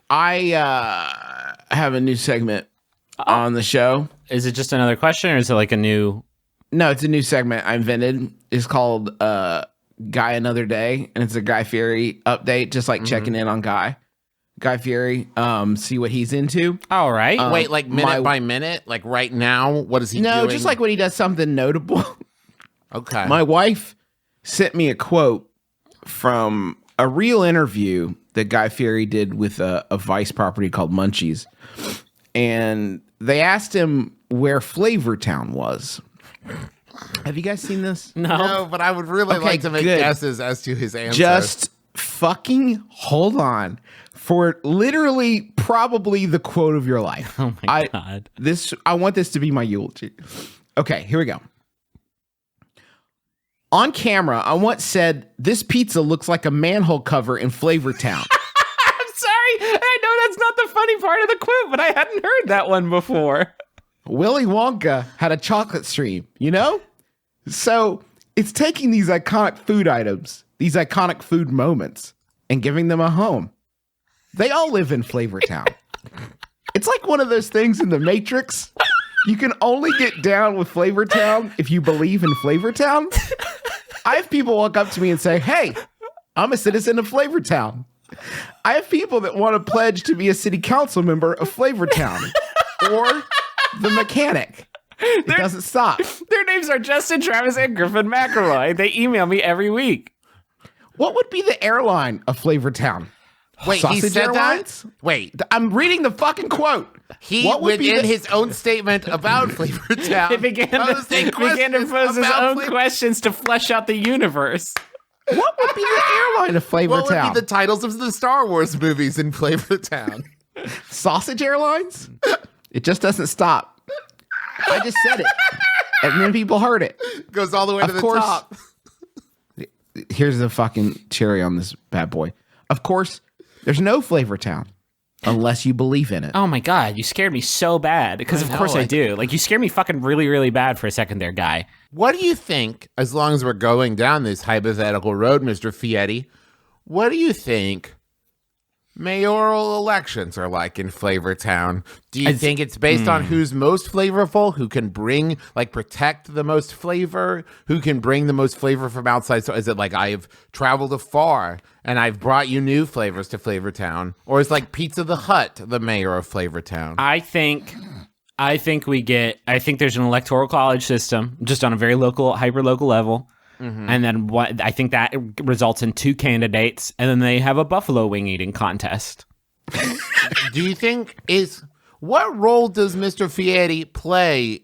I have a new segment on the show. Is it just another question, or is it like a new? No, it's a new segment I invented. It's called Guy Another Day, and it's a Guy Fieri update, just like checking in on Guy Fieri, see what he's into. All right. Wait, like minute by minute? Like right now? What is he doing? No, just like when he does something notable. Okay. My wife sent me a quote from a real interview that Guy Fieri did with a Vice property called Munchies. And they asked him where Flavortown was. Have you guys seen this? No, but I would really like to make guesses as to his answer. Just fucking hold on for literally probably the quote of your life. Oh my God. I want this to be my eulogy. Okay, here we go. On camera, I once said, "This pizza looks like a manhole cover in Flavortown." I'm sorry. I know that's not the funny part of the quote, but I hadn't heard that one before. Willy Wonka had a chocolate stream, you know? So it's taking these iconic food items, these iconic food moments, and giving them a home. They all live in Flavortown. It's like one of those things in the Matrix. You can only get down with Flavortown if you believe in Flavortown. I have people walk up to me and say, "Hey, I'm a citizen of Flavortown." I have people that want to pledge to be a city council member of Flavortown or the mechanic. It doesn't stop. Their names are Justin, Travis, and Griffin McElroy. They email me every week. What would be the airline of Flavortown? Wait, Sausage he said Airlines? that? Wait. I'm reading the fucking quote. Within his own statement about Flavortown, He began to pose his own questions to flesh out the universe. What would be the airline of Flavortown? What would be the titles of the Star Wars movies in Flavortown? Sausage Airlines? It just doesn't stop. I just said it. And then people heard it. Goes all the way to the top. Here's the fucking cherry on this bad boy. Of course, there's no Flavortown unless you believe in it. Oh my God, you scared me so bad. Because of course I do. Like, you scared me fucking really, really bad for a second there, Guy. What do you think, as long as we're going down this hypothetical road, Mr. Fieri, what do you think mayoral elections are like in Flavortown? Do you think it's based on who's most flavorful, who can bring, like, protect the most flavor, who can bring the most flavor from outside? So is it like, I've traveled afar and I've brought you new flavors to Flavortown? Or is like Pizza the Hut the mayor of Flavortown? I think there's an electoral college system just on a very local, hyper local level. Mm-hmm. And then I think that results in two candidates, and then they have a buffalo wing eating contest. Do you think what role does Mr. Fieri play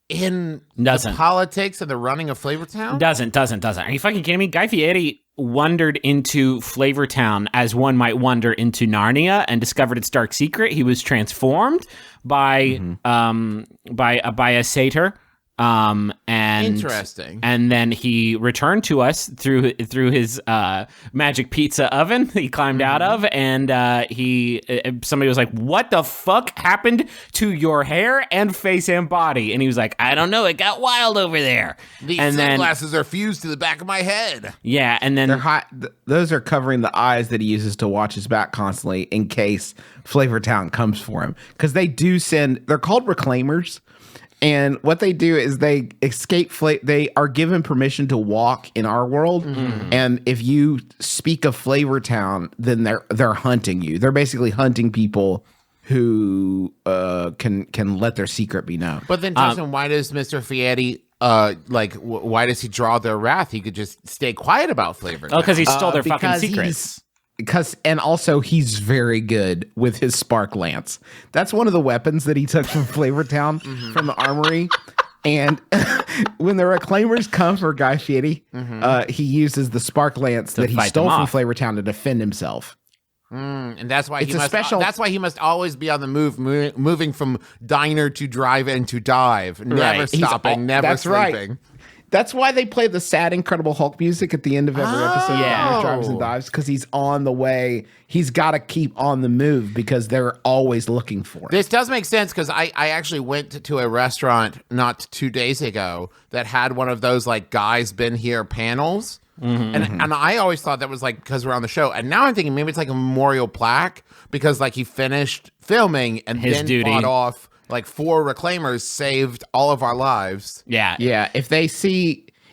in the politics and the running of Flavortown? Doesn't. Are you fucking kidding me? Guy Fieri wandered into Flavortown as one might wander into Narnia and discovered its dark secret. He was transformed by a satyr. And interesting. And then he returned to us through his magic pizza oven he climbed out of, and somebody was like, "What the fuck happened to your hair and face and body?" And he was like, "I don't know, it got wild over there." These sunglasses are fused to the back of my head. Yeah, and then they're hot. Those are covering the eyes that he uses to watch his back constantly in case Flavortown comes for him, because they do they're called reclaimers. And what they do is they escape. They are given permission to walk in our world, and if you speak of Flavortown, then they're hunting you. They're basically hunting people who can let their secret be known. But then, Justin, why does Mr. Fieri why does he draw their wrath? He could just stay quiet about Flavortown. Oh, because he stole their fucking secrets. And also he's very good with his spark lance. That's one of the weapons that he took from Flavortown from the armory. And when the reclaimers come for Guy Fieri, he uses the spark lance that he stole from Flavortown to defend himself. And that's why that's why he must always be on the move, moving from diner to drive-in to dive, never stopping, never sleeping. Right. That's why they play the sad Incredible Hulk music at the end of every episode. Yeah, Drives and Dives, because he's on the way. He's got to keep on the move because they're always looking for him. This does make sense, because I actually went to a restaurant not 2 days ago that had one of those like Guys Been Here panels. And I always thought that was like because we're on the show. And now I'm thinking maybe it's like a memorial plaque because like he finished filming and His then duty. fought off like 4 reclaimers, saved all of our lives. Yeah. Yeah,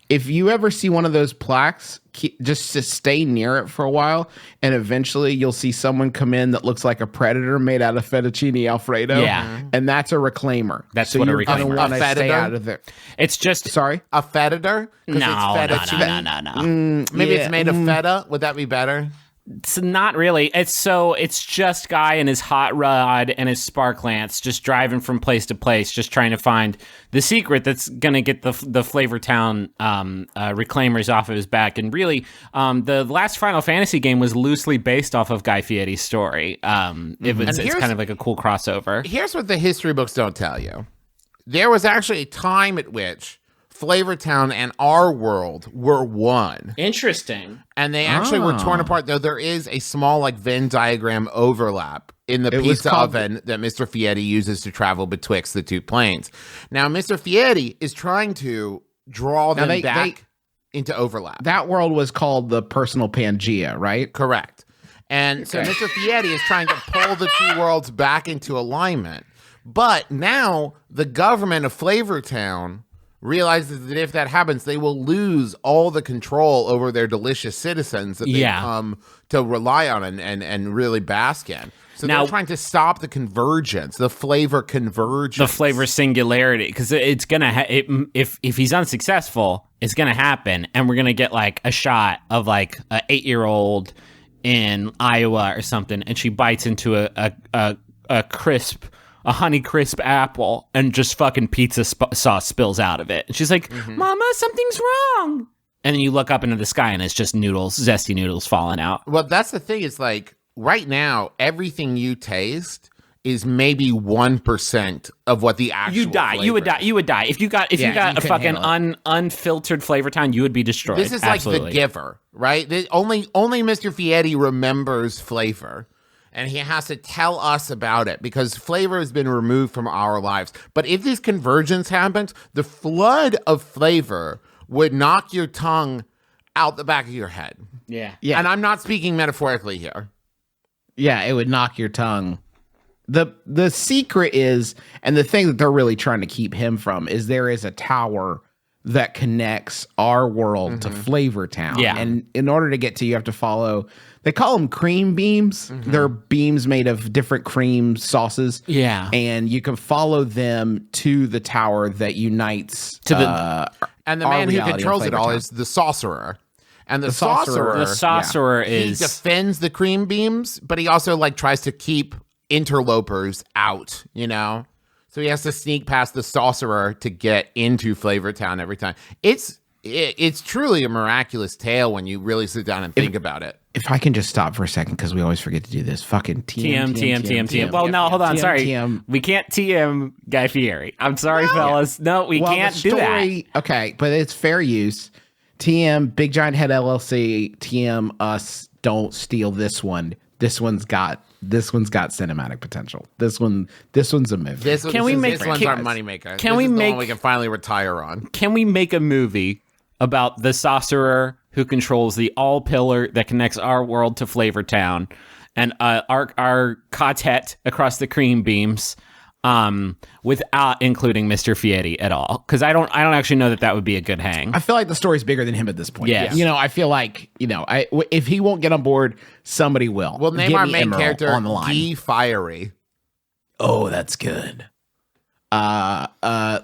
if you ever see one of those plaques, just to stay near it for a while, and eventually you'll see someone come in that looks like a predator made out of fettuccine Alfredo. Yeah. And that's a reclaimer. That's what a you're gonna reclaimer wanna is. stay Predator? out of there. It's just Sorry? A fetator? no. Maybe Yeah, it's made of feta. Would that be better? It's not really. It's just Guy and his hot rod and his spark lance just driving from place to place, just trying to find the secret that's gonna get the Flavortown reclaimers off of his back. And really, the last Final Fantasy game was loosely based off of Guy Fieri's story. It's kind of like a cool crossover. Here's what the history books don't tell you. There was actually a time at which Flavortown and our world were one. Interesting. And they actually were torn apart, though there is a small like Venn diagram overlap in the pizza oven that Mr. Fieri uses to travel betwixt the two planes. Now, Mr. Fieri is trying to draw them back into overlap. That world was called the personal Pangea, right? Correct. And so Mr. Fieri is trying to pull the two worlds back into alignment. But now the government of Flavortown realizes that if that happens, they will lose all the control over their delicious citizens that they come to rely on and really bask in. So now, they're trying to stop the convergence, the flavor convergence. The flavor singularity, because it's going to, if he's unsuccessful, it's going to happen. And we're going to get like a shot of like an 8-year-old in Iowa or something. And she bites into a crisp, a Honey Crisp apple, and just fucking pizza sauce spills out of it. And she's like, Mama, something's wrong. And then you look up into the sky and it's just noodles, zesty noodles falling out. Well, that's the thing. It's like right now, everything you taste is maybe 1% of what the actual You die. flavor You would die. is. You would die. If you got a fucking unfiltered Flavortown, you would be destroyed. This is Absolutely. like The Giver, right? Only Mr. Fieri remembers flavor. And he has to tell us about it because flavor has been removed from our lives. But if this convergence happens, the flood of flavor would knock your tongue out the back of your head. Yeah. Yeah. And I'm not speaking metaphorically here. Yeah, it would knock your tongue. The secret is, and the thing that they're really trying to keep him from, is there is a tower that connects our world to Flavortown. Yeah. And in order to get to, you have to follow, they call them cream beams. They're beams made of different cream sauces. Yeah. And you can follow them to the tower that unites To the- And the our man who reality controls of it all Flavortown. is the sorcerer. And the sorcerer- sorcerer, The sorcerer he is... defends the cream beams, but he also like tries to keep interlopers out, you know? So he has to sneak past the sorcerer to get into Flavortown every time. It's truly a miraculous tale when you really sit down and think about it. If I can just stop for a second, because we always forget to do this. Fucking TM. Well, no, hold on. Sorry. TM. We can't TM Guy Fieri. I'm sorry, fellas. No, we can't do that. Okay, but it's fair use. TM, Big Giant Head LLC, TM us, don't steal this one. This one's got cinematic potential. This one's a movie. This one's our moneymaker. Can This we is the make- one we can finally retire on? Can we make a movie about the sorcerer who controls the all pillar that connects our world to Flavortown and our quartet across the cream beams, without including Mr. Fieri at all? Because I don't actually know that would be a good hang. I feel like the story's bigger than him at this point. Yes. You know, I feel like, if he won't get on board, somebody will. We'll name Give our me main Emerald character on the line. Guy Fieri. Oh, that's good.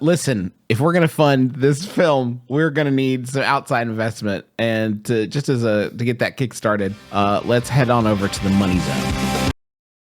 Listen, if we're gonna fund this film, we're gonna need some outside investment, and to get that kick started, let's head on over to the money zone.